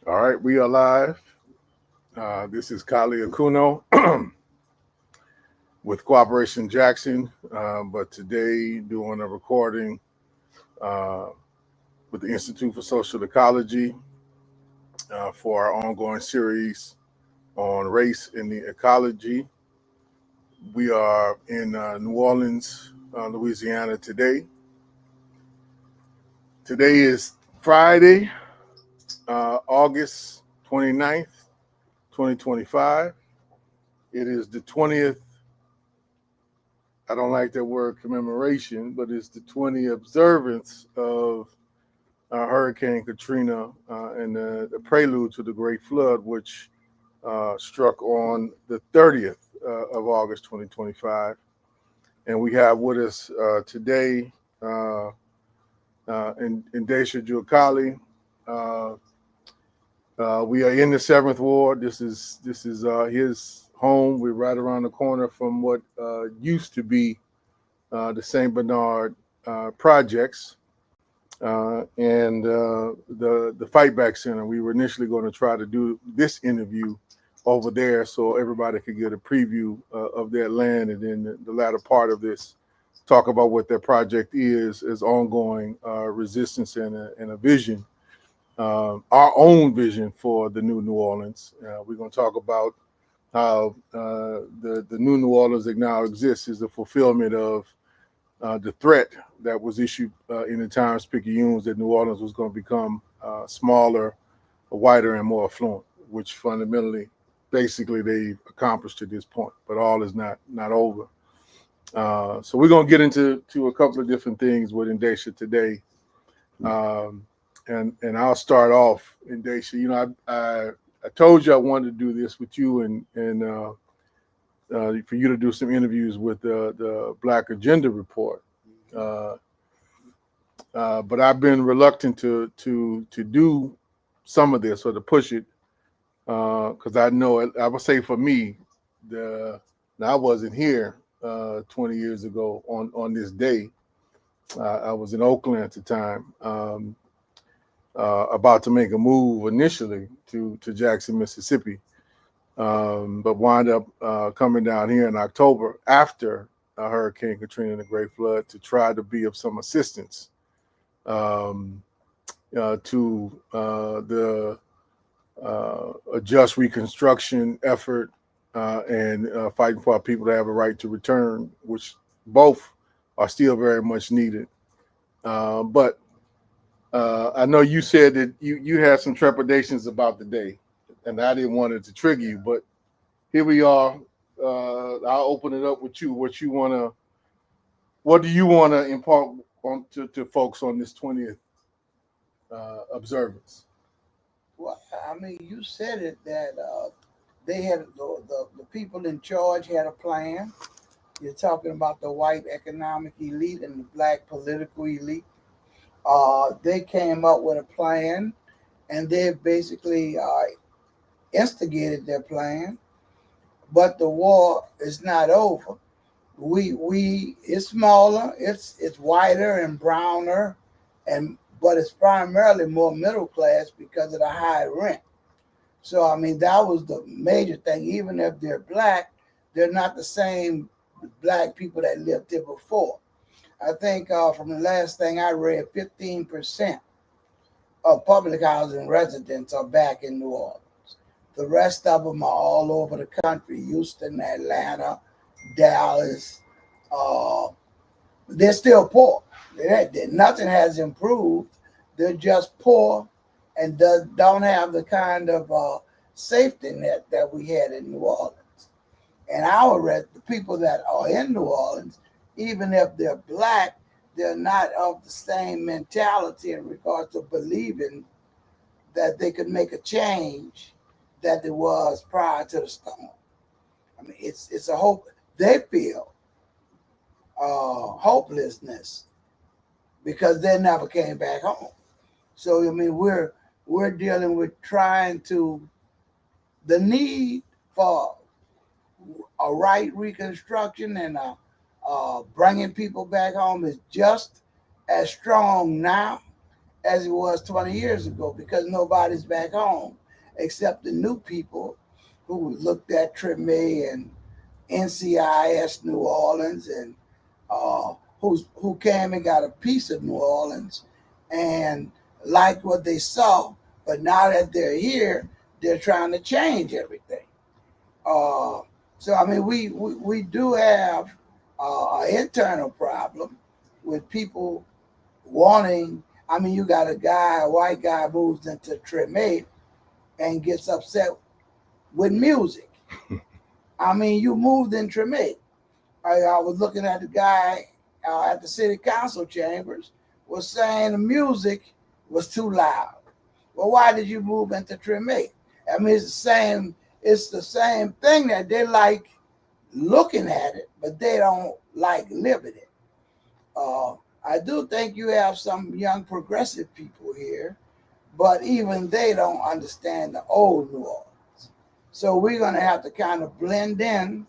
All right, we are live. This is Kali Akuno with Cooperation Jackson, but today doing a recording uh, with the Institute for Social Ecology for our ongoing series on race in the ecology. We are in New Orleans, Louisiana today. Today is Friday, August 29th, 2025. It is the 20th. I don't like that word commemoration, but it's the 20th observance of Hurricane Katrina and the prelude to the Great Flood, which struck on the 30th of August 2025. And we have with us today Endesha Juakali. Uh, we are in the Seventh Ward. This is his home. We're right around the corner from what used to be the Saint Bernard projects and the Fight Back Center. We were initially going to try to do this interview over there so everybody could get a preview of their land, and then the latter part of this talk about what their project is as ongoing resistance and a vision, our own vision for the new Orleans. We're going to talk about how the new New Orleans that now exists is the fulfillment of the threat that was issued in the Times-Picayune that New Orleans was going to become smaller, whiter, and more affluent, which fundamentally, basically, they've accomplished to this point. But all is not over. So we're going to get into a couple of different things with Endesha today, and I'll start off, Endesha. You know, I told you I wanted to do this with you and for you to do some interviews with the Black Agenda Report. Uh, but I've been reluctant to do some of this or to push it because I know I would say for me, now I wasn't here 20 years ago on this day. I was in Oakland at the time, about to make a move initially to Jackson, Mississippi, but wind up coming down here in October after Hurricane Katrina and the Great Flood to try to be of some assistance um, to the a just reconstruction effort and fighting for our people to have a right to return, which both are still very much needed. But I know you said that you had some trepidations about the day, and I didn't want it to trigger you, but here we are. I'll open it up with you. What do you want to impart on to folks on this 20th observance? Well, I mean, you said it that they had the people in charge had a plan. You're talking about the white economic elite and the black political elite. They came up with a plan, and they basically instigated their plan. But the war is not over. We it's smaller, it's whiter and browner, and but it's primarily more middle class because of the high rent. So I mean that was the major thing. Even if they're black, they're not the same black people that lived there before. I think from the last thing I read, 15% of public housing residents are back in New Orleans. The rest of them are all over the country: Houston, Atlanta, Dallas. Uh, they're still poor. Nothing has improved. They're just poor and don't have the kind of safety net that we had in New Orleans. And the people that are in New Orleans, even if they're black, they're not of the same mentality in regards to believing that they could make a change that there was prior to the storm. I mean, it's a hope. They feel hopelessness because they never came back home. So I mean, we're dealing with trying to the need for a right reconstruction and bringing people back home is just as strong now as it was 20 years ago because nobody's back home except the new people who looked at Treme and NCIS New Orleans and who came and got a piece of New Orleans and liked what they saw. But now that they're here, they're trying to change everything. Uh, so I mean, we do have an internal problem with people wanting. I mean, you got a white guy moves into Treme and gets upset with music. I mean, you moved in Treme. I was looking at the guy at the city council chambers was saying the music was too loud. Well, why did you move into Treme? I mean, it's the same. It's the same thing that they like looking at it, but they don't like living it. I do think you have some young progressive people here, but even they don't understand the old New Orleans. So we're going to have to kind of blend in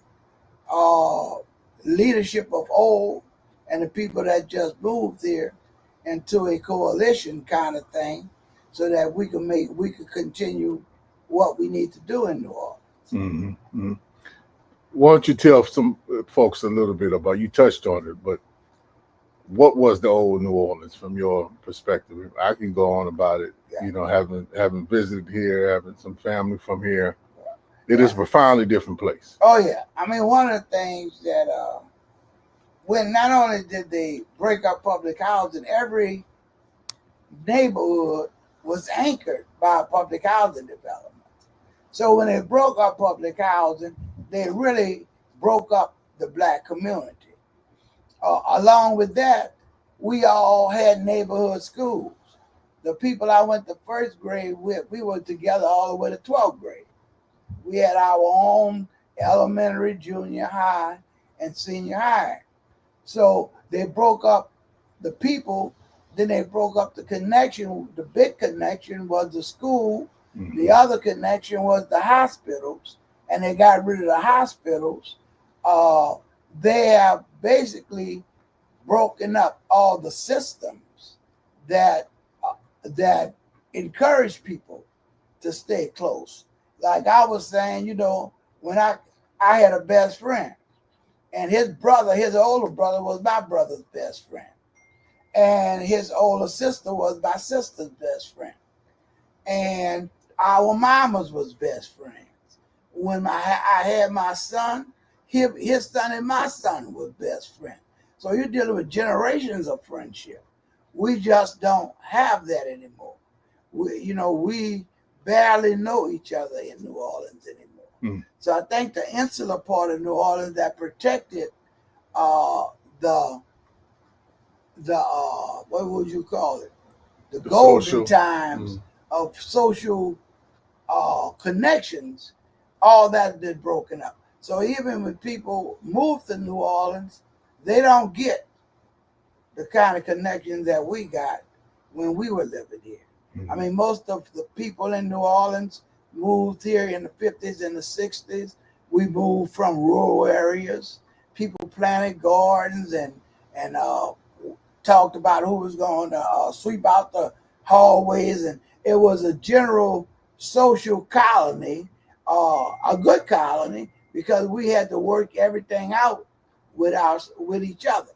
uh, leadership of old and the people that just moved here into a coalition kind of thing, so that we could continue what we need to do in New Orleans. Mm-hmm. Mm-hmm. Why don't you tell some folks a little bit about? You touched on it, but what was the old New Orleans from your perspective? I can go on about it. Yeah. You know, having visited here, having some family from here. It Yeah. is a profoundly different place. Oh yeah, I mean one of the things that when not only did they break up public housing, every neighborhood was anchored by a public housing development. So when they broke up public housing, they really broke up the black community. Along with that, we all had neighborhood schools. The people I went to first grade with, we were together all the way to 12th grade. We had our own elementary, junior high, and senior high. So they broke up the people, then they broke up the connection. The big connection was the school, Mm-hmm. the other connection was the hospitals, and they got rid of the hospitals. They have basically broken up all the systems that that encourage people to stay close. Like I was saying, you know, when I had a best friend, and his brother, his older brother, was my brother's best friend, and his older sister was my sister's best friend, and our mamas was best friends. When I had my son, his son and my son were best friends. So you're dealing with generations of friendship. We just don't have that anymore. We barely know each other in New Orleans anymore. Mm. So I think the insular part of New Orleans that protected uh, the what would you call it? The golden social times of social connections, all that has been broken up. So even when people move to New Orleans, they don't get the kind of connections that we got when we were living here. Mm-hmm. I mean, most of the people in New Orleans moved here in the 50s and the 60s. We moved from rural areas. People planted gardens and talked about who was going to sweep out the hallways, and it was a general social colony, a good colony, because we had to work everything out with each other,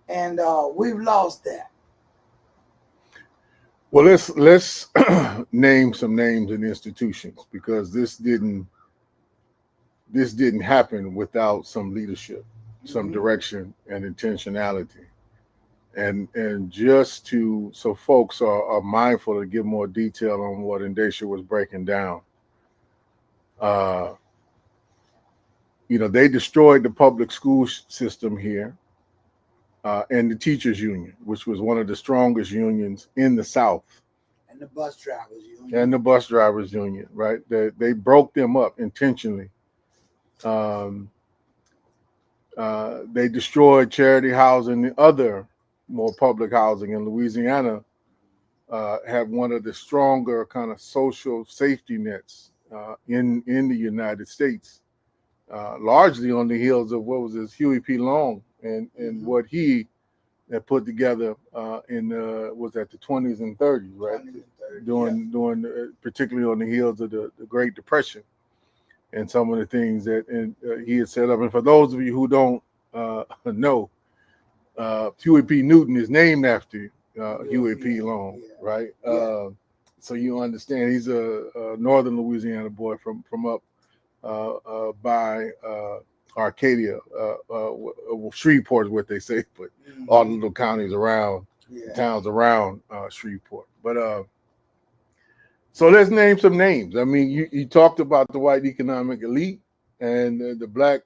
and we've lost that. Well, let's name some names and institutions, because this didn't happen without some leadership, some direction and intentionality. And just so folks are mindful to give more detail on what Endesha was breaking down. They destroyed the public school system here, and the teachers union, which was one of the strongest unions in the South. And the bus drivers union. And the bus drivers union, right? They broke them up intentionally. They destroyed charity housing and other more public housing in Louisiana. Have one of the stronger kind of social safety nets in the United States, largely on the heels of what was this Huey P. Long and what he that put together in was that the 20s and 30s, right? 20s and 30s, During particularly on the heels of the Great Depression, and some of the things that he had set up. And for those of you who don't know, Huey P. Newton is named after Huey P. Long, right? So you understand he's a northern Louisiana boy from up by Arcadia, Shreveport is what they say, but all the little counties around, towns around Shreveport. But so let's name some names. I mean, you talked about the white economic elite and the black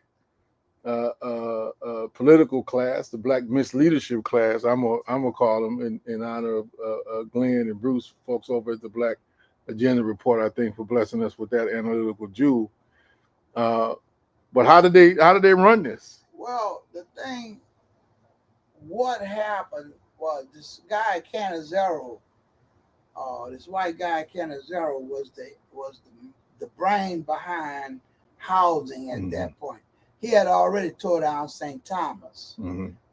political class, the black misleadership class. I'm gonna call them in honor of Glenn and Bruce, folks over at the Black Agenda Report. I think for blessing us with that analytical jewel. But how did they run this? Well, the thing, what happened was this guy Canizero, this white guy Canizero was the brain behind housing at that point. He had already tore down St. Thomas,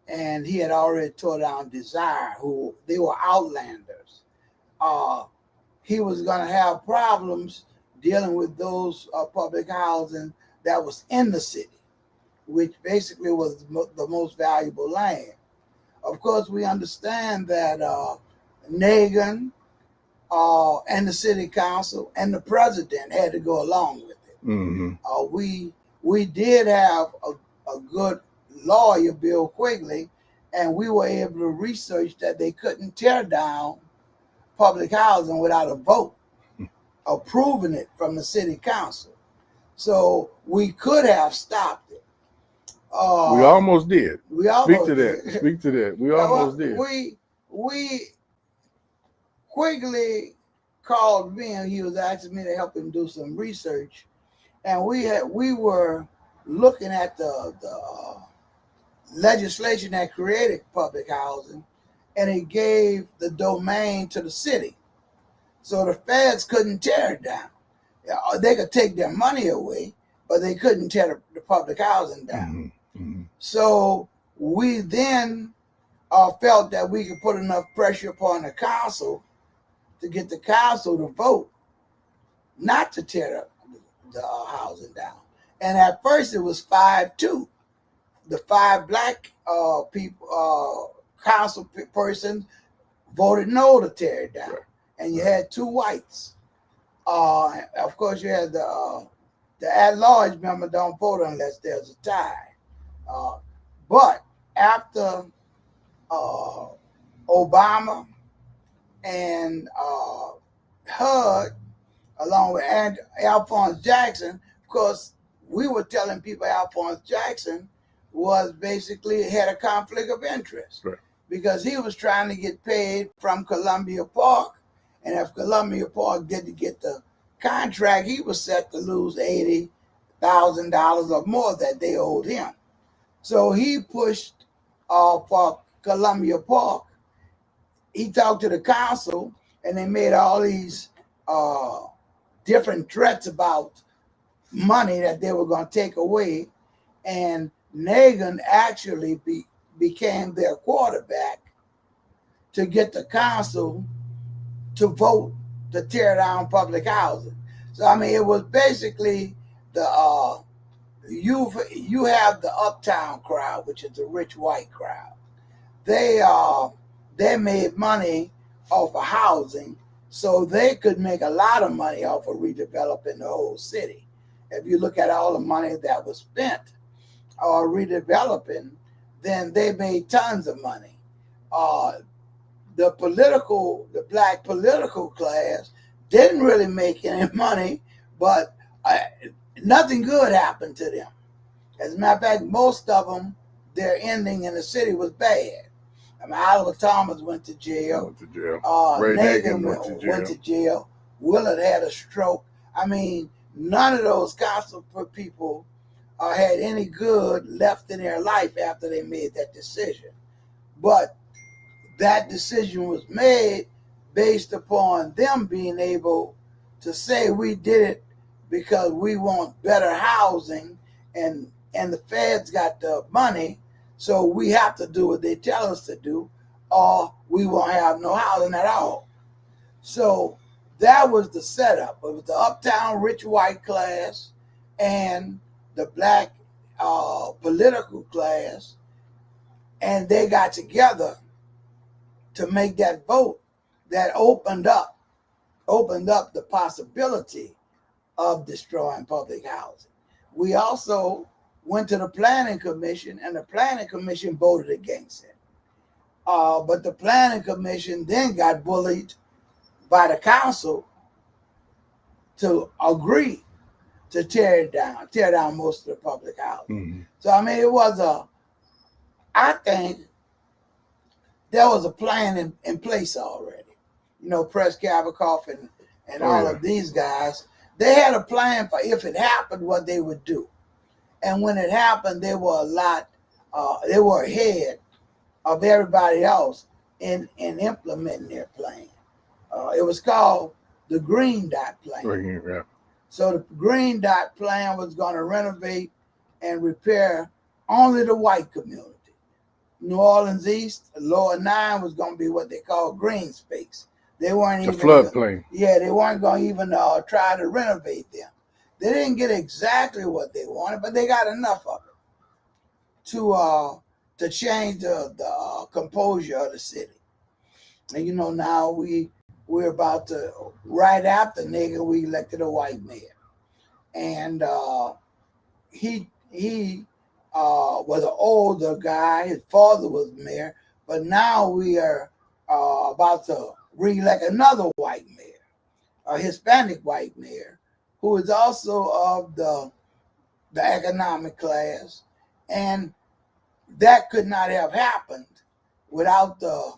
and he had already tore down Desire, who they were outlanders. He was going to have problems dealing with those public housing that was in the city, which basically was the most valuable land. Of course, we understand that Nagin and the city council and the president had to go along with it. We did have a good lawyer, Bill Quigley, and we were able to research that they couldn't tear down public housing without a vote approving it from the city council. So we could have stopped it. We almost did. We almost Speak to that. We almost did. We Quigley called me and he was asking me to help him do some research, and we were looking at the legislation that created public housing, and it gave the domain to the city, so the feds couldn't tear it down. They could take their money away, but they couldn't tear the public housing down. So we then felt that we could put enough pressure upon the council to get the council to vote not to tear the housing down. And at first it was 5-2. The 5 black council persons voted no to tear it down. And you had 2 whites. Of course, you had the at-large member don't vote unless there's a tie. But after Obama and HUD, along with Alphonse Jackson, of course, we were telling people Alphonse Jackson was basically had a conflict of interest because he was trying to get paid from Columbia Park. And if Columbia Park didn't get the contract, he was set to lose $80,000 or more that they owed him. So he pushed for Columbia Park. He talked to the council, and they made all these different threats about money that they were going to take away. And Nagin actually became their quarterback to get the council to vote to tear down public housing. So I mean, it was basically the you have the uptown crowd, which is the rich white crowd. They made money off of housing, so they could make a lot of money off of redeveloping the whole city. If you look at all the money that was spent redeveloping, then they made tons of money. The black political class didn't really make any money, but nothing good happened to them. As a matter of fact, most of them, their ending in the city was bad. I mean, Oliver Thomas went to jail. Ray Nagin went to jail. Willard had a stroke. I mean, none of those council people had any good left in their life after they made that decision. But that decision was made based upon them being able to say we did it because we want better housing, and the feds got the money, So we have to do what they tell us to do, or we won't have no housing at all. So that was the setup. It was the uptown rich white class and the black political class, and they got together to make that vote that opened up the possibility of destroying public housing. We also went to the planning commission, and the planning commission voted against it. But the planning commission then got bullied by the council to agree to tear down most of the public housing. Mm-hmm. So I mean, I think there was a plan in place already. You know, Press Kavikoff and all of these guys, they had a plan for if it happened, what they would do. And when it happened, they were they were ahead of everybody else in implementing their plan. It was called the Green Dot Plan. Yeah. So the Green Dot Plan was going to renovate and repair only the white community. New Orleans East, Lower 9 was going to be what they call green space. They weren't the even floodplain. Yeah, they weren't going to even try to renovate them. They didn't get exactly what they wanted, but they got enough of it to change the composure of the city. And you know, now we're about to, right after nigga, we elected a white mayor, and he was an older guy. His father was mayor, but now we are about to re-elect another white mayor, a Hispanic white mayor, who is also of the economic class, and that could not have happened without the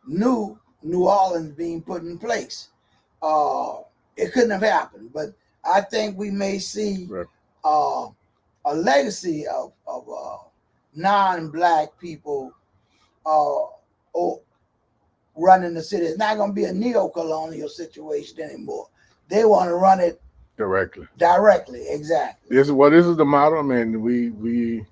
new New Orleans being put in place. It couldn't have happened, but I think we may see a legacy of non-black people running the city. It's not going to be a neo-colonial situation anymore. They want to run it directly. Exactly. This is the model. I mean, we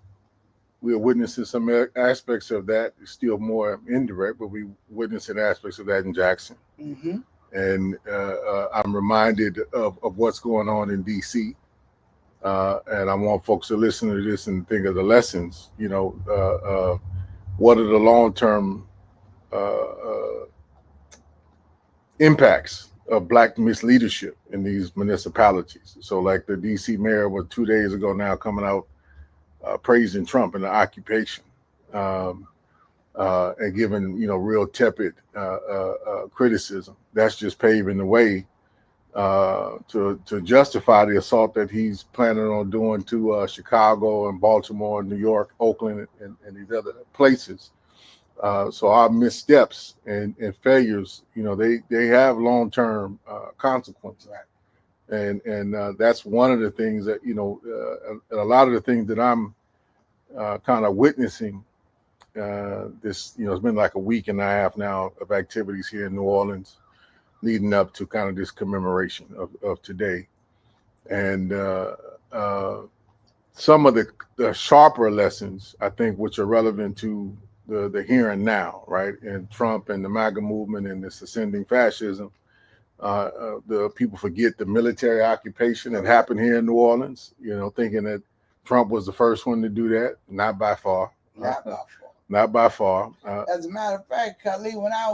are witnessing some aspects of that. It's still more indirect, but we witnessing aspects of that in Jackson. Mm-hmm. And I'm reminded of what's going on in D.C. And I want folks to listen to this and think of the lessons. You know, what are the long-term impacts of black misleadership in these municipalities? So, like the D.C. mayor was 2 days ago now coming out praising Trump and the occupation, and giving real tepid criticism. That's just paving the way to justify the assault that he's planning on doing to Chicago and Baltimore and New York, Oakland, and these other places. So our missteps and failures, they have long-term consequences. Right. And that's one of the things that, a lot of the things that I'm kind of witnessing this, it's been like a week and a half now of activities here in New Orleans leading up to kind of this commemoration of today. And some of the sharper lessons, I think, which are relevant to the here and now, right? And Trump and the MAGA movement and this ascending fascism. The people forget the military occupation that happened here in New Orleans, thinking that Trump was the first one to do that. Not by far. Not by far. As a matter of fact, Kali, when I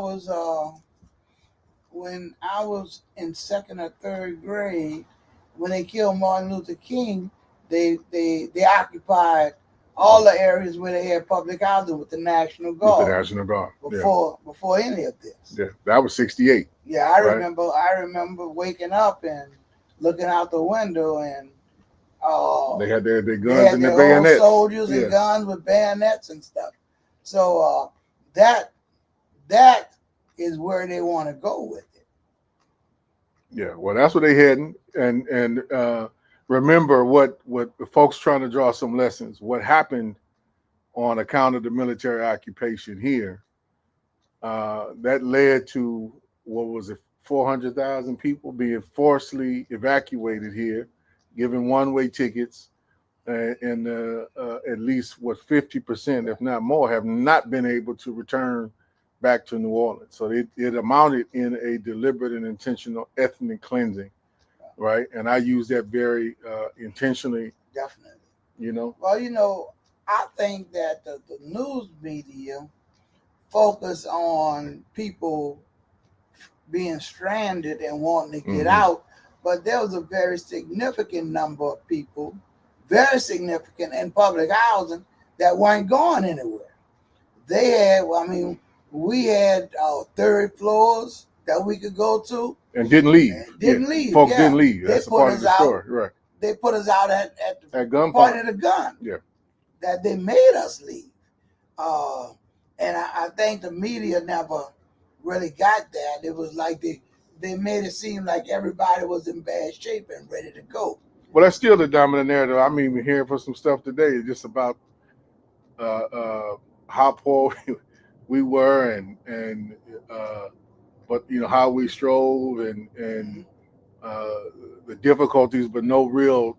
was in second or third grade, when they killed Martin Luther King, they occupied all the areas where they had public housing with the National Guard. Before any of this. Yeah, that was 1968. Yeah, I remember waking up and looking out the window, and they had their guns and their bayonets. Soldiers and guns with bayonets and stuff. So that is where they want to go with it. Yeah, well, that's what they heading, and remember what the folks trying to draw some lessons. What happened on account of the military occupation here, that led to, what was it, 400,000 people being forcibly evacuated here, given one-way tickets, and at least 50%, if not more, have not been able to return back to New Orleans. So it amounted in a deliberate and intentional ethnic cleansing, right? And I use that very intentionally. Definitely. You know. Well, I think that the news media focus on people being stranded and wanting to get out, but there was a very significant number of people, very significant in public housing, that weren't going anywhere. They had, we had third floors that we could go to and didn't leave. Didn't leave. Folks didn't leave. That's a part of the story, right? They put us out at the gunpoint of the gun. Yeah. That they made us leave. And I think the media never really got that. It was like they made it seem like everybody was in bad shape and ready to go. Well, that's still the dominant narrative. I mean, we're hearing for some stuff today. It's just about how poor we were, and but how we strove, and the difficulties, but no real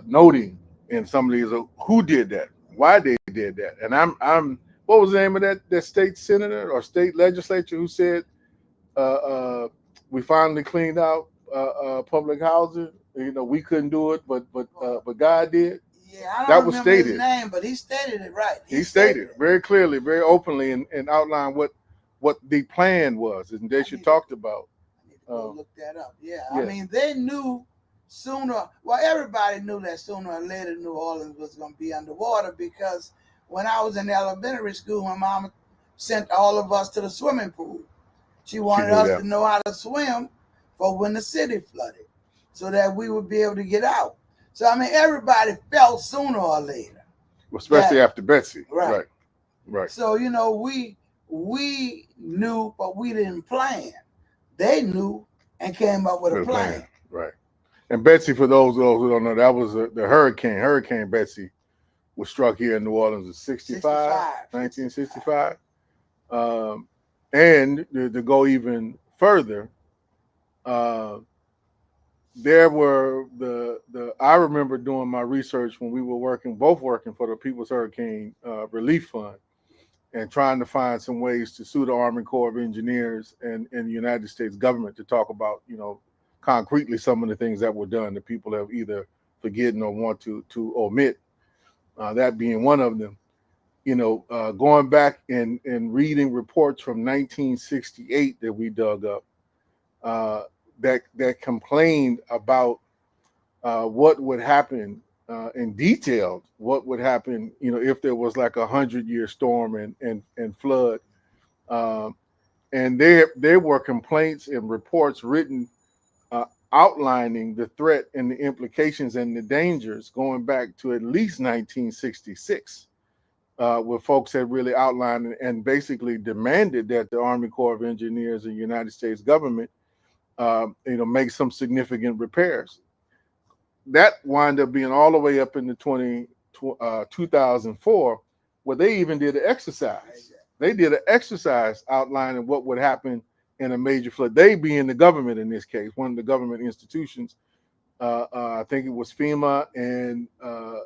noting in some of these who did that, why they did that. And I'm what was the name of that state senator or state legislature who said we finally cleaned out public housing? We couldn't do it, but God did. Yeah, I don't that was remember stated. His name, but he stated it right. He stated very clearly, very openly, and outlined what the plan was, and Endesha talked about. I need to go look that up. Yeah, yeah. I mean, they knew sooner. Well, everybody knew that sooner or later New Orleans was going to be underwater, because when I was in elementary school, my mama sent all of us to the swimming pool. She wanted us to know how to swim for when the city flooded, so that we would be able to get out. So, I mean, everybody felt sooner or later. Especially after Betsy. Right. So, we knew, but we didn't plan. They knew and came up with a plan. Right. And Betsy, for those who don't know, that was the hurricane. Hurricane Betsy was struck here in New Orleans in 1965. And to go even further, there were I remember doing my research when we were both working for the People's Hurricane Relief Fund, and trying to find some ways to sue the Army Corps of Engineers and the United States government to talk about, concretely some of the things that were done that people have either forgotten or want to omit. That being one of them. Going back and reading reports from 1968 that we dug up, that complained about what would happen in detail, what would happen, if there was like 100-year storm and flood. And there were complaints and reports written outlining the threat and the implications and the dangers going back to at least 1966, where folks had really outlined and basically demanded that the Army Corps of Engineers and United States government make some significant repairs. That wound up being all the way up into 2004, where they even did an exercise. They did an exercise outlining what would happen in a major flood. They being the government in this case, one of the government institutions. I think it was FEMA and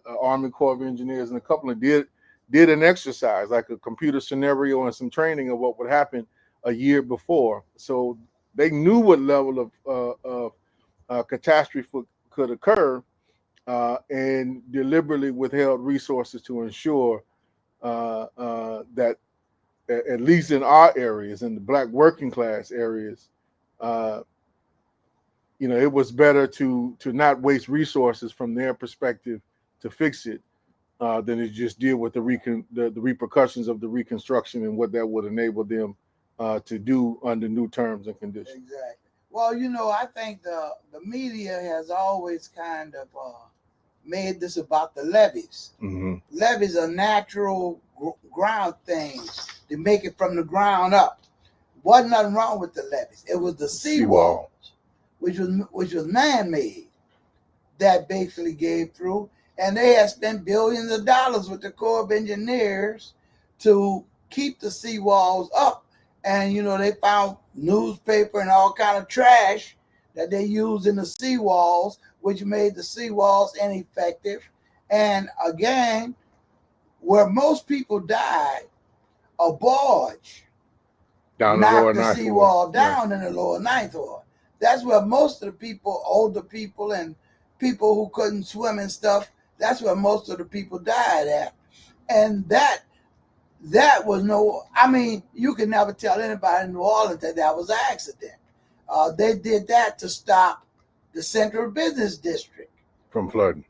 Army Corps of Engineers, and a couple of did an exercise, like a computer scenario and some training of what would happen a year before. So they knew what level of catastrophe could occur, and deliberately withheld resources to ensure that, at least in our areas, in the Black working class areas, it was better to not waste resources from their perspective to fix it than to just deal with the repercussions of the reconstruction and what that would enable them to do under new terms and conditions. Exactly. Well, I think the media has always kind of made this about the levees. Mm-hmm. Levees are natural ground things. They make it from the ground up. Wasn't nothing wrong with the levees. It was the seawalls, which was man-made, that basically gave through. And they had spent billions of dollars with the Corps of Engineers to keep the seawalls up. And, they found newspaper and all kind of trash that they used in the seawalls, which made the seawalls ineffective. And again, where most people died, a barge Down the lower knocked the ninth ward. seawall Right. down in the lower ninth ward. That's where most of the people, older people and people who couldn't swim and stuff, that's where most of the people died at. And that was no, I mean, you can never tell anybody in New Orleans that that was an accident. They did that to stop the central business district From flooding.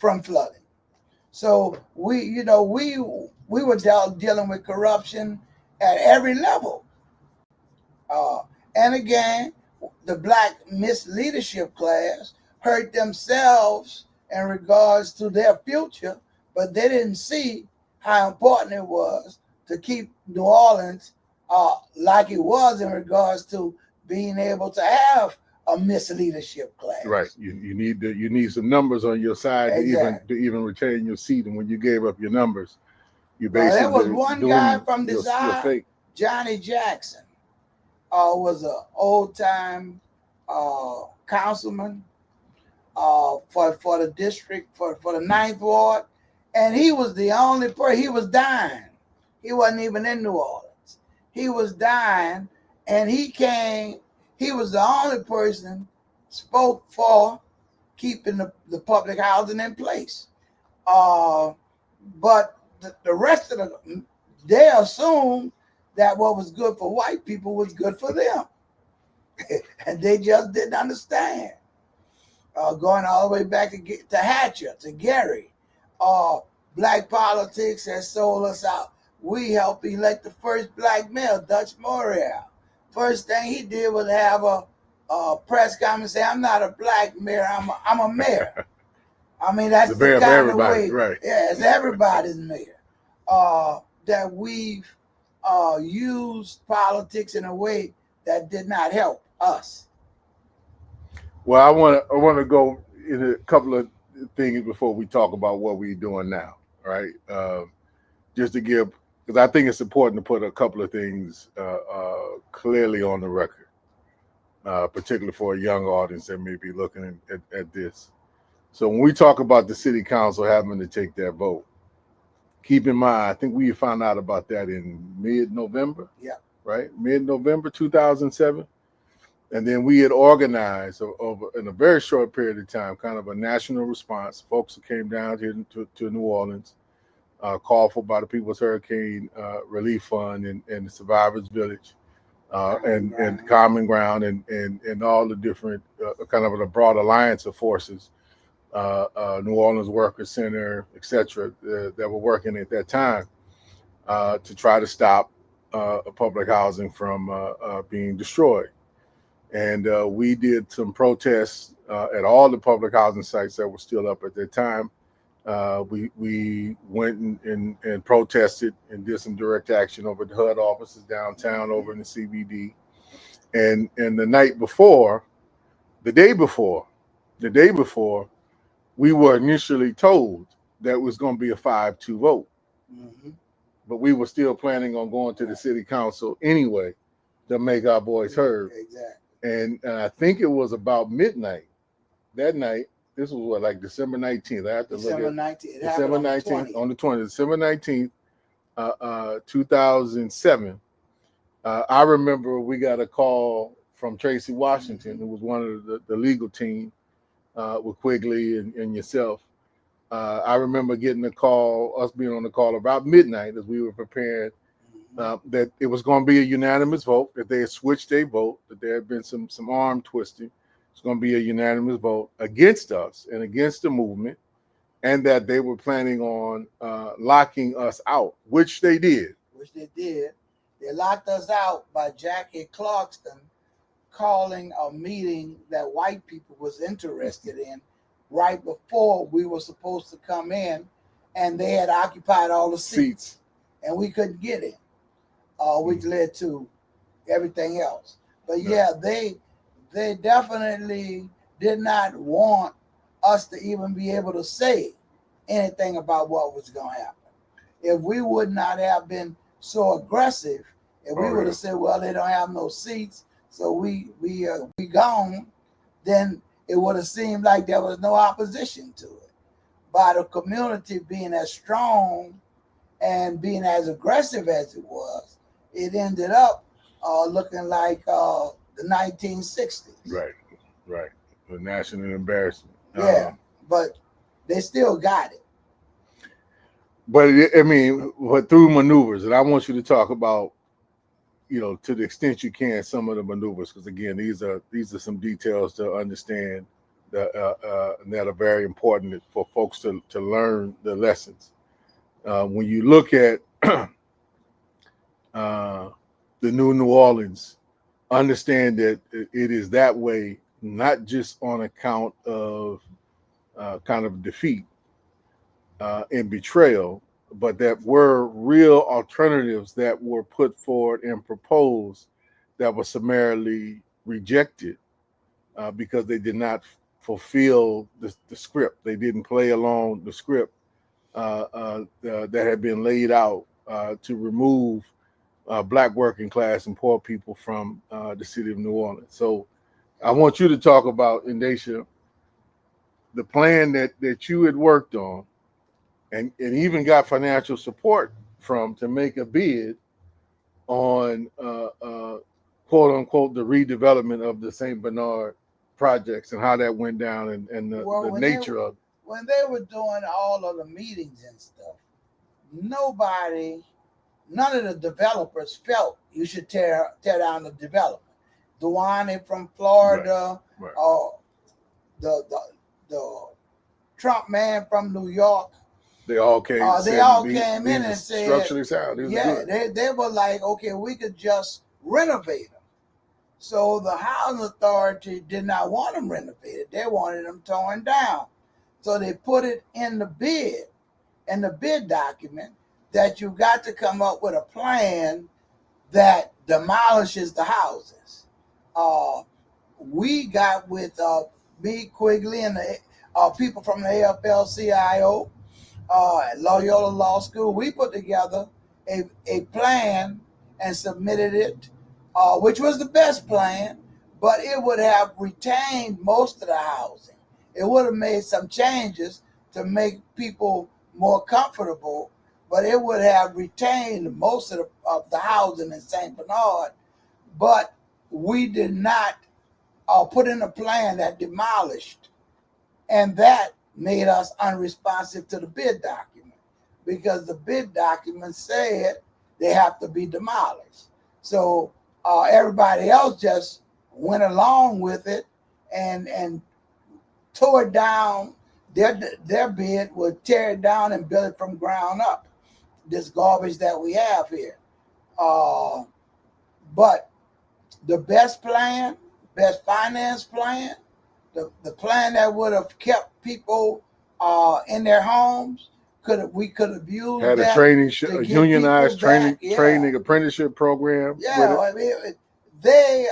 So we were dealing with corruption at every level. And again, the black misleadership class hurt themselves in regards to their future, but they didn't see how important it was to keep New Orleans like it was in regards to being able to have a misleadership class. Right. You need some numbers on your side Exactly. to even retain your seat. And when you gave up your numbers, you basically there was one guy from your Desire, fake. Johnny Jackson, was an old time councilman for the district for the ninth ward, and he was the only person. He was dying. He wasn't even in New Orleans. He was dying, and he came. He was the only person spoke for keeping the public housing in place. But the rest of they assumed that what was good for white people was good for them. And they just didn't understand. Going all the way back to Hatcher, to Gary. Black politics has sold us out. We helped elect the first black mayor, Dutch Morial. First thing he did was have a press conference and say, I'm not a black mayor, I'm a mayor. I mean, that's the kind of way, right? Yeah, it's everybody's mayor. That we've used politics in a way that did not help us. Well, I want to go in a couple of things before we talk about what we're doing now, right? Just to give, because I think it's important to put a couple of things clearly on the record, particularly for a young audience that may be looking at this. So when we talk about the city council having to take that vote, keep in mind, I think we found out about that in mid-November. Yeah. Right? Mid-November 2007. And then we had organized over in a very short period of time, kind of a national response. Folks who came down here to New Orleans, called for by the People's Hurricane Relief Fund and the Survivors Village, and Common Ground and all the different kind of a broad alliance of forces, New Orleans Workers Center, etc., that were working at that time to try to stop public housing from being destroyed. And we did some protests at all the public housing sites that were still up at that time. We went and protested and did some direct action over the HUD offices downtown, over in the CBD. And the day before, we were initially told that it was going to be a 5-2 vote. Mm-hmm. But we were still planning on going to the city council anyway to make our voice heard. Exactly. And I think it was about midnight that night. This was what, like December 19th. I have to December look at 19th. December 19th, on the 20th, December 19th, 2007. I remember we got a call from Tracy Washington, who was one of the legal team with Quigley and yourself. I remember getting a call, us being on the call about midnight as we were preparing that it was going to be a unanimous vote, that they had switched their vote, that there had been some arm twisting. It's going to be a unanimous vote against us and against the movement, and that they were planning on locking us out, which they did. They locked us out by Jackie Clarkston calling a meeting that white people was interested in right before we were supposed to come in, and they had occupied all the seats. And we couldn't get in, which led to everything else. But yeah, they definitely did not want us to even be able to say anything about what was going to happen. If we would not have been so aggressive, if we would have said, well, they don't have no seats, so we gone, then it would have seemed like there was no opposition to it. By the community being as strong and being as aggressive as it was, it ended up looking like the 1960s. Right, right. A national embarrassment. Yeah, but they still got it. But through maneuvers, and I want you to talk about, to the extent you can, some of the maneuvers, because again, these are some details to understand that are very important for folks to learn the lessons. When you look at the New Orleans, understand that it is that way, not just on account of kind of defeat and betrayal, but that were real alternatives that were put forward and proposed that were summarily rejected because they did not fulfill the script. They didn't play along the script that had been laid out to remove Black working class and poor people from the city of New Orleans. So I want you to talk about, Endesha, the plan that you had worked on and even got financial support from to make a bid on quote unquote the redevelopment of the St. Bernard projects and how that went down and the nature of it. When they were doing all of the meetings and stuff, none of the developers felt you should tear down the development. Duane from Florida, right. The Trump man from New York. They all came. Came in and said structurally sound. They were like, okay, we could just renovate them. So the housing authority did not want them renovated; they wanted them torn down. So they put it in the bid document, that you got to come up with a plan that demolishes the houses. We got with me, Quigley, and the people from the AFL-CIO, Loyola Law School. We put together a plan and submitted it, which was the best plan, but it would have retained most of the housing. It would have made some changes to make people more comfortable, but it would have retained most of the housing in St. Bernard. But we did not put in a plan that demolished, and that made us unresponsive to the bid document, because the bid document said they have to be demolished. So everybody else just went along with it and tore it down. Their bid would tear it down and build it from ground up, this garbage that we have here. But the best plan, best finance plan, the plan that would have kept people in their homes, we could have used had a training, a unionized training apprenticeship program. Yeah, I mean, they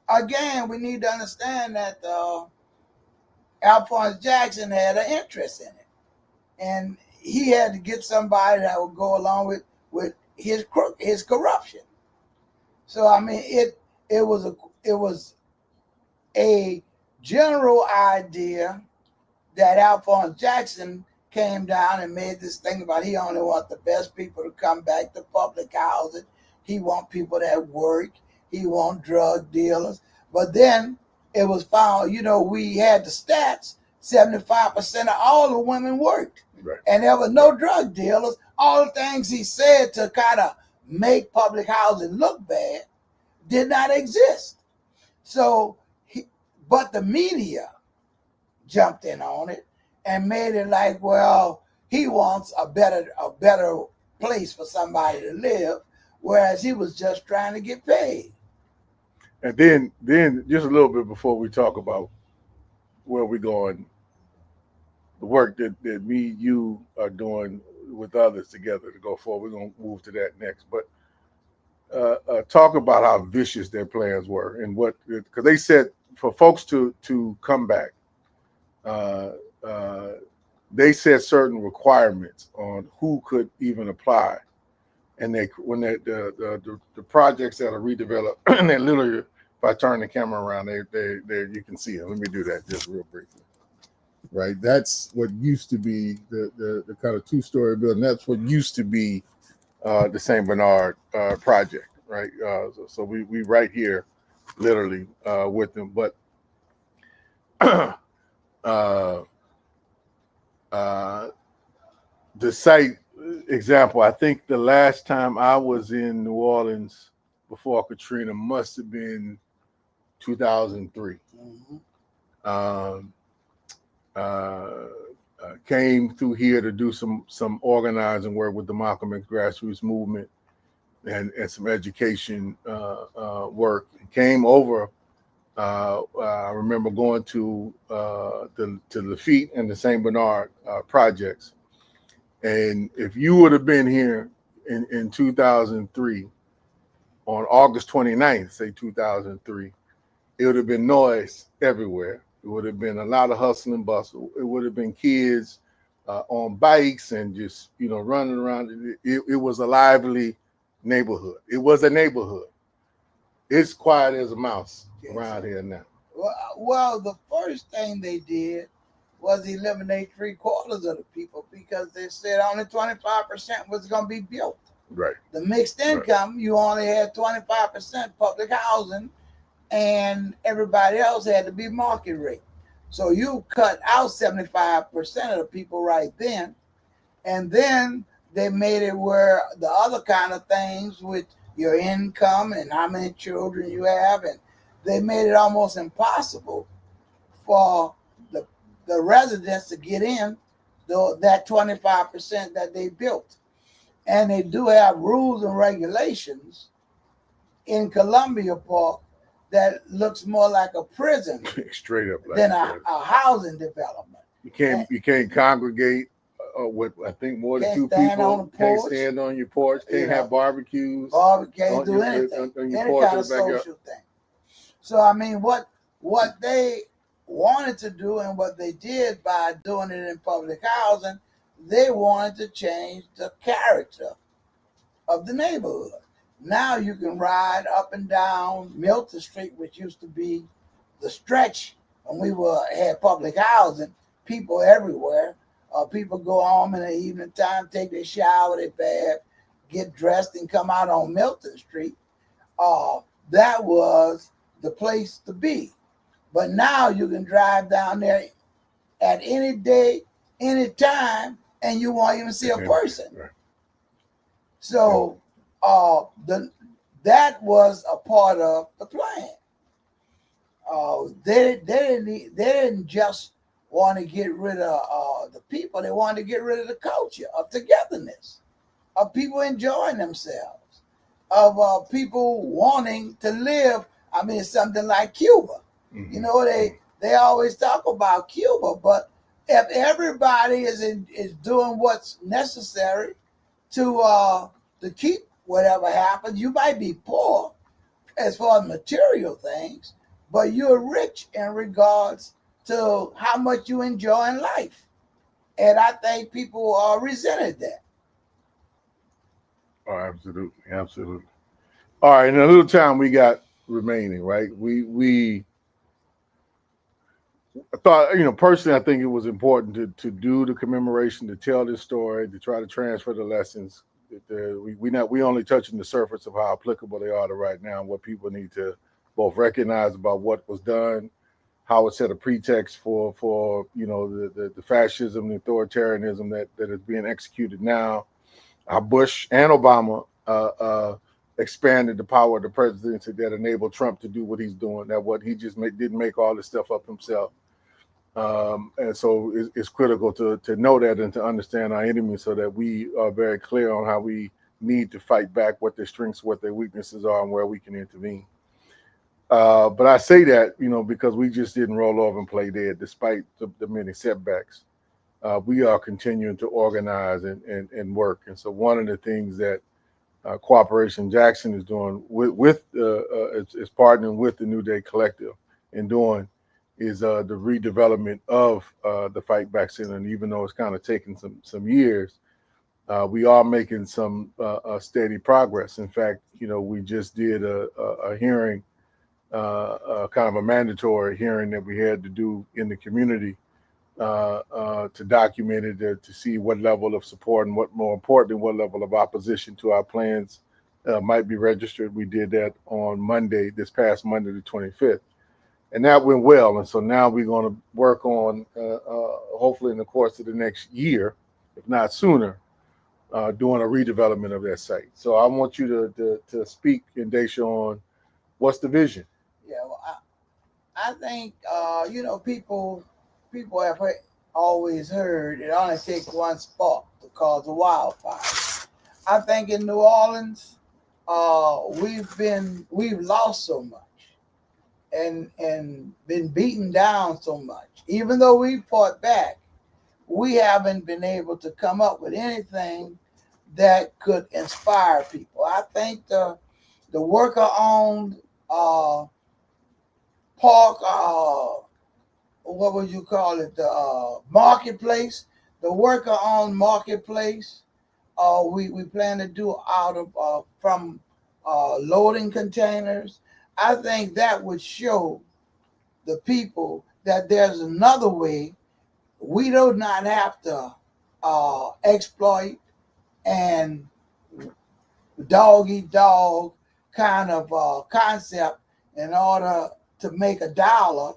again, we need to understand that Alphonse Jackson had an interest in it, and he had to get somebody that would go along with his corruption. So I mean, it was a general idea that Alphonse Jackson came down and made this thing about he only wants the best people to come back to public housing. He want people that work. He want drug dealers. But then it was found, we had the stats, 75% of all the women worked. Right. And there were no drug dealers. All the things he said to kind of make public housing look bad did not exist. So, but the media jumped in on it and made it like, well, he wants a better place for somebody to live, whereas he was just trying to get paid. And then just a little bit before we talk about where we're going, the work that me, you are doing with others together to go forward. We're going to move to that next. But talk about how vicious their plans were and what, because they said for folks to come back, they set certain requirements on who could even apply, and when the projects that are redeveloped, and they literally If I turn the camera around, there you can see it. Let me do that just real briefly. Right, that's what used to be the kind of two-story building. That's what used to be the Saint Bernard project. Right, so we right here, literally with them. But uh, the site example, I think the last time I was in New Orleans before Katrina must have been 2003. Mm-hmm. Came through here to do some organizing work with the Malcolm X grassroots movement and some education work. Came over. I remember going to the Lafitte and the Saint Bernard projects. And if you would have been here in 2003, on August 29th, say 2003, it would have been noise everywhere. It would have been a lot of hustle and bustle. It would have been kids on bikes and just, running around. It was a lively neighborhood. It was a neighborhood. It's quiet as a mouse around here now. Well, the first thing they did was eliminate 3/4 of the people because they said only 25% was going to be built. Right. The mixed income, you only had 25% public housing, and everybody else had to be market rate. So you cut out 75% of the people right then, and then they made it where the other kind of things with your income and how many children you have, and they made it almost impossible for the residents to get in that 25% that they built. And they do have rules and regulations in Columbia Park that looks more like a prison straight up than a housing development. You can't congregate with I think more than two people. Can't stand on your porch. Can't have barbecues. Can't do anything. Any kind of social thing. So I mean, what they wanted to do and what they did by doing it in public housing, they wanted to change the character of the neighborhood. Now you can ride up and down Milton Street, which used to be the stretch when we had public housing. People everywhere. People go home in the evening time, take their shower, they bath, get dressed, and come out on Milton Street. That was the place to be. But now you can drive down there at any day, any time, and you won't even see a person. Right. So that was a part of the plan. They didn't just want to get rid of the people. They wanted to get rid of the culture of togetherness, of people enjoying themselves, of people wanting to live. I mean, something like Cuba. Mm-hmm. They always talk about Cuba, but if everybody is doing what's necessary to keep whatever happens, you might be poor as far as material things, but you're rich in regards to how much you enjoy in life. And I think people resented that. Oh, absolutely. Absolutely. All right, in a little time we got remaining, right? We thought, personally, I think it was important to do the commemoration, to tell this story, to try to transfer the lessons. We only touching the surface of how applicable they are to right now, and what people need to both recognize about what was done, how it set a pretext for the fascism, the authoritarianism that is being executed now. Bush and Obama expanded the power of the presidency that enabled Trump to do what he's doing. That what he just didn't make all this stuff up himself. And so it's critical to know that and to understand our enemies so that we are very clear on how we need to fight back, what their strengths, what their weaknesses are, and where we can intervene. But I say that, because we just didn't roll over and play dead, despite the many setbacks. We are continuing to organize and work. And so one of the things that Cooperation Jackson is doing is partnering with the New Day Collective and doing is the redevelopment of the Fight Back Center. And even though it's kind of taken some years, we are making some steady progress. In fact, we just did a hearing kind of a mandatory hearing that we had to do in the community to document it, to see what level of support and what more importantly, what level of opposition to our plans might be registered. We did that on Monday, this past Monday, the 25th. And that went well. And so now we're going to work on, hopefully in the course of the next year, if not sooner, doing a redevelopment of that site. So I want you to speak, Endesha, on what's the vision. Yeah, well, I think people have always heard it only takes one spark to cause a wildfire. I think in New Orleans, we've lost so much and been beaten down so much. Even though we fought back, we haven't been able to come up with anything that could inspire people. I think the worker-owned park, what would you call it? The marketplace, the worker-owned marketplace. We plan to do out of from loading containers. I think that would show the people that there's another way. We do not have to exploit and dog eat dog kind of concept in order to make a dollar,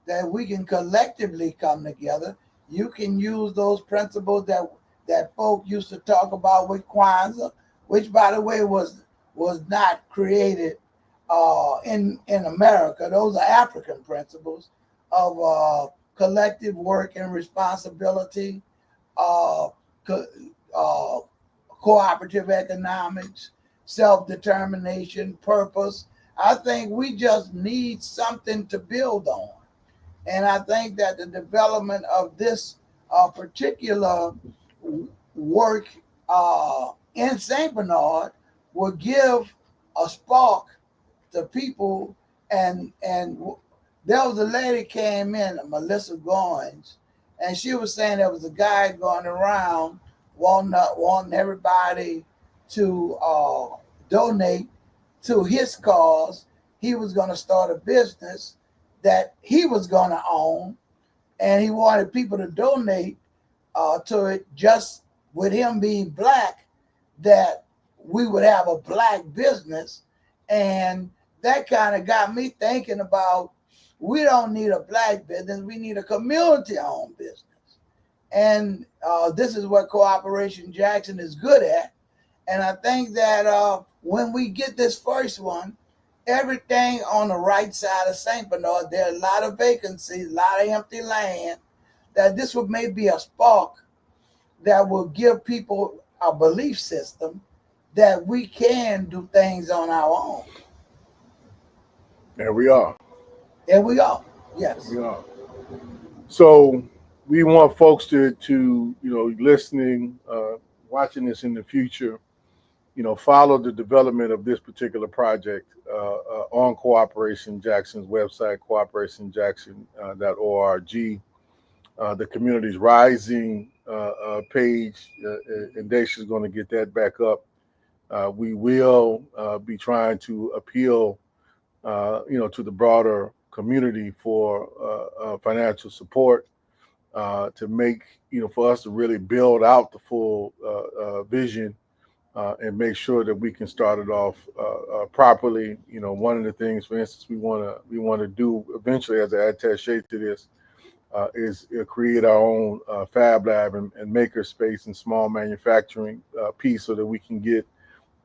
that we can collectively come together. You can use those principles that folk used to talk about with Kwanzaa, which by the way was not created in America. Those are African principles of collective work and responsibility, cooperative economics, self-determination, purpose. I think we just need something to build on. And I think that the development of this particular work in St. Bernard will give a spark to people. And there was a lady came in, Melissa Goins, and she was saying there was a guy going around wanting everybody to donate to his cause. He was going to start a business that he was going to own, and he wanted people to donate to it. Just with him being black, that we would have a black business. And that kind of got me thinking about, we don't need a black business, we need a community-owned business. And this is what Cooperation Jackson is good at. And I think that when we get this first one, everything on the right side of St. Bernard, there are a lot of vacancies, a lot of empty land, that this would maybe a spark that will give people a belief system that we can do things on our own. There we are. There we are. Yes. We are. So we want folks to listening, watching this in the future, follow the development of this particular project on Cooperation Jackson's website, cooperationjackson.org. The Community's Rising page, Endesha is going to get that back up. We will be trying to appeal, to the broader community for financial support to make, for us to really build out the full vision. And make sure that we can start it off properly. One of the things, for instance, we want to do eventually as an attaché to this is create our own fab lab and maker space and small manufacturing piece, so that we can get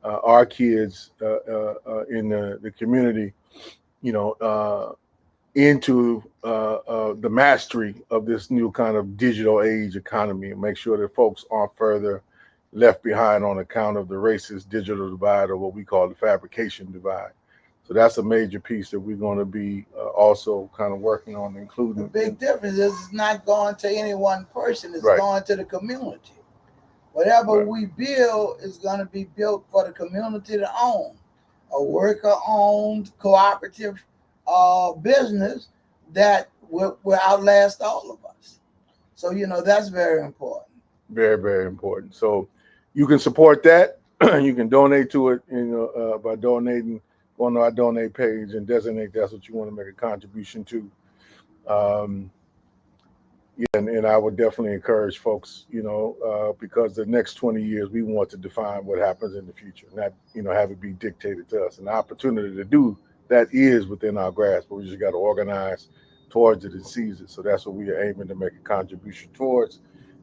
our kids in the community, into the mastery of this new kind of digital age economy, and make sure that folks aren't further left behind on account of the racist digital divide, or what we call the fabrication divide. So that's a major piece that we're going to be also kind of working on, including. The big difference is it's not going to any one person, it's Right. going to the community. Whatever Right. we build is going to be built for the community to own. A worker-owned cooperative business that will outlast all of us. So, that's very important. Very, very important. So you can support that. You can donate to it, by donating on our donate page and designate that's what you want to make a contribution to. Um, and I would definitely encourage folks, because the next 20 years we want to define what happens in the future, not have it be dictated to us. And the opportunity to do that is within our grasp, but we just got to organize towards it and seize it. So that's what we are aiming to make a contribution towards,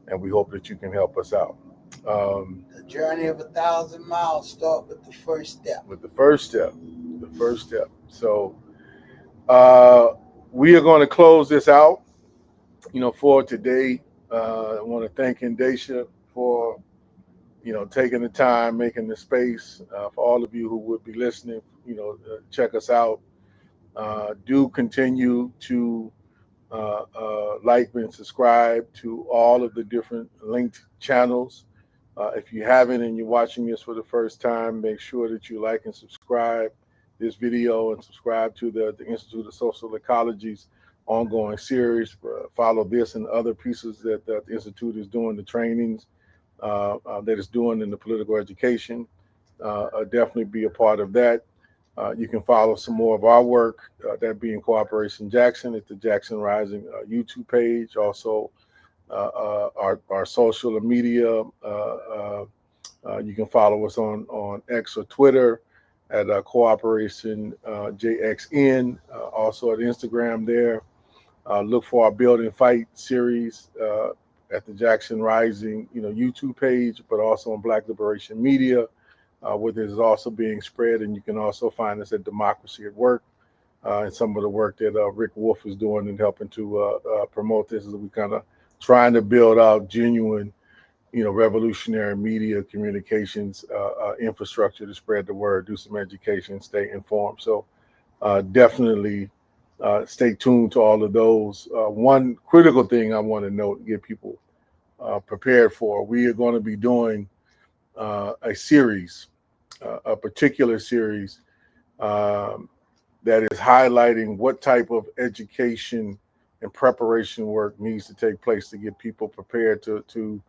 and we hope that you can help us out. The journey of 1,000 miles start with the first step. The first step. So we are going to close this out. For today, I want to thank Endesha for, taking the time, making the space. For all of you who would be listening, check us out. Do continue to like and subscribe to all of the different linked channels. If you haven't and you're watching this for the first time, make sure that you like and subscribe this video and subscribe to the Institute of Social Ecology's ongoing series. Follow this and other pieces that the Institute is doing, the trainings that it's doing in the political education. Definitely be a part of that. You can follow some more of our work, that being Cooperation Jackson at the Jackson Rising YouTube page. Also, our social media. You can follow us on X or Twitter at Cooperation JXN. Also at Instagram there. Look for our Build and Fight series at the Jackson Rising, YouTube page, but also on Black Liberation Media, where this is also being spread. And you can also find us at Democracy at Work, and some of the work that Rick Wolf is doing and helping to promote this as we kind of trying to build out genuine, revolutionary media communications infrastructure to spread the word, do some education, stay informed. So definitely stay tuned to all of those. One critical thing I want to note, get people prepared for, we are going to be doing a series, a particular series that is highlighting what type of education and preparation work needs to take place to get people prepared to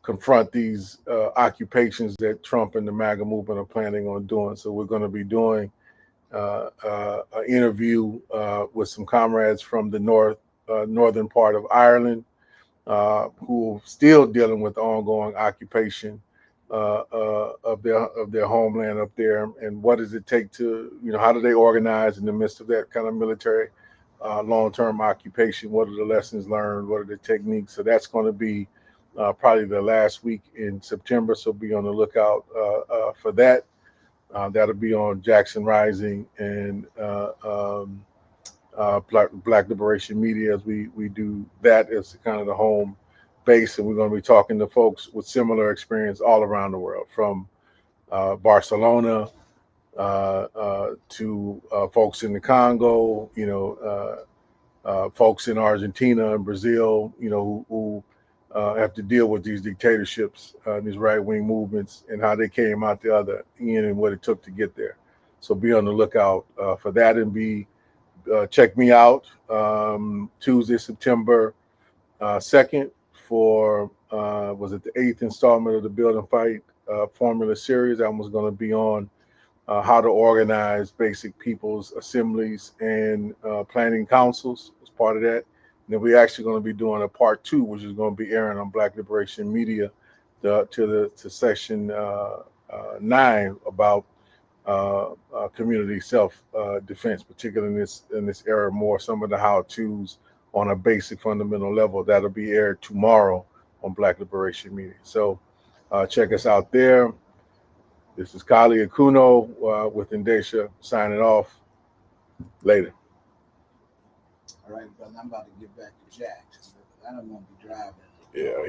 confront these occupations that Trump and the MAGA movement are planning on doing. So we're going to be doing an interview with some comrades from the northern part of Ireland who are still dealing with the ongoing occupation of their homeland up there, and what does it take to, how do they organize in the midst of that kind of military long-term occupation? What are the lessons learned? What are the techniques? So that's going to be probably the last week in September. So be on the lookout for that. That'll be on Jackson Rising and Black Liberation Media as we do that as kind of the home base. And we're going to be talking to folks with similar experience all around the world, from Barcelona to folks in the Congo, folks in Argentina and Brazil, who have to deal with these dictatorships, these right-wing movements, and how they came out the other end and what it took to get there. So be on the lookout for that, and check me out Tuesday, September 2nd for, was it the 8th installment of the Build and Fight Formula Series. I was going to be on how to organize basic people's assemblies and planning councils as part of that. And then we're actually going to be doing a part 2, which is going to be airing on Black Liberation Media to section 9 about community self-defense, particularly in this era, more some of the how-tos on a basic fundamental level. That'll be aired tomorrow on Black Liberation Media. So check us out there. This is Kali Akuno with Endesha signing off. Later. All right, brother, I'm about to get back to Jackson because I don't want to be driving. Yeah.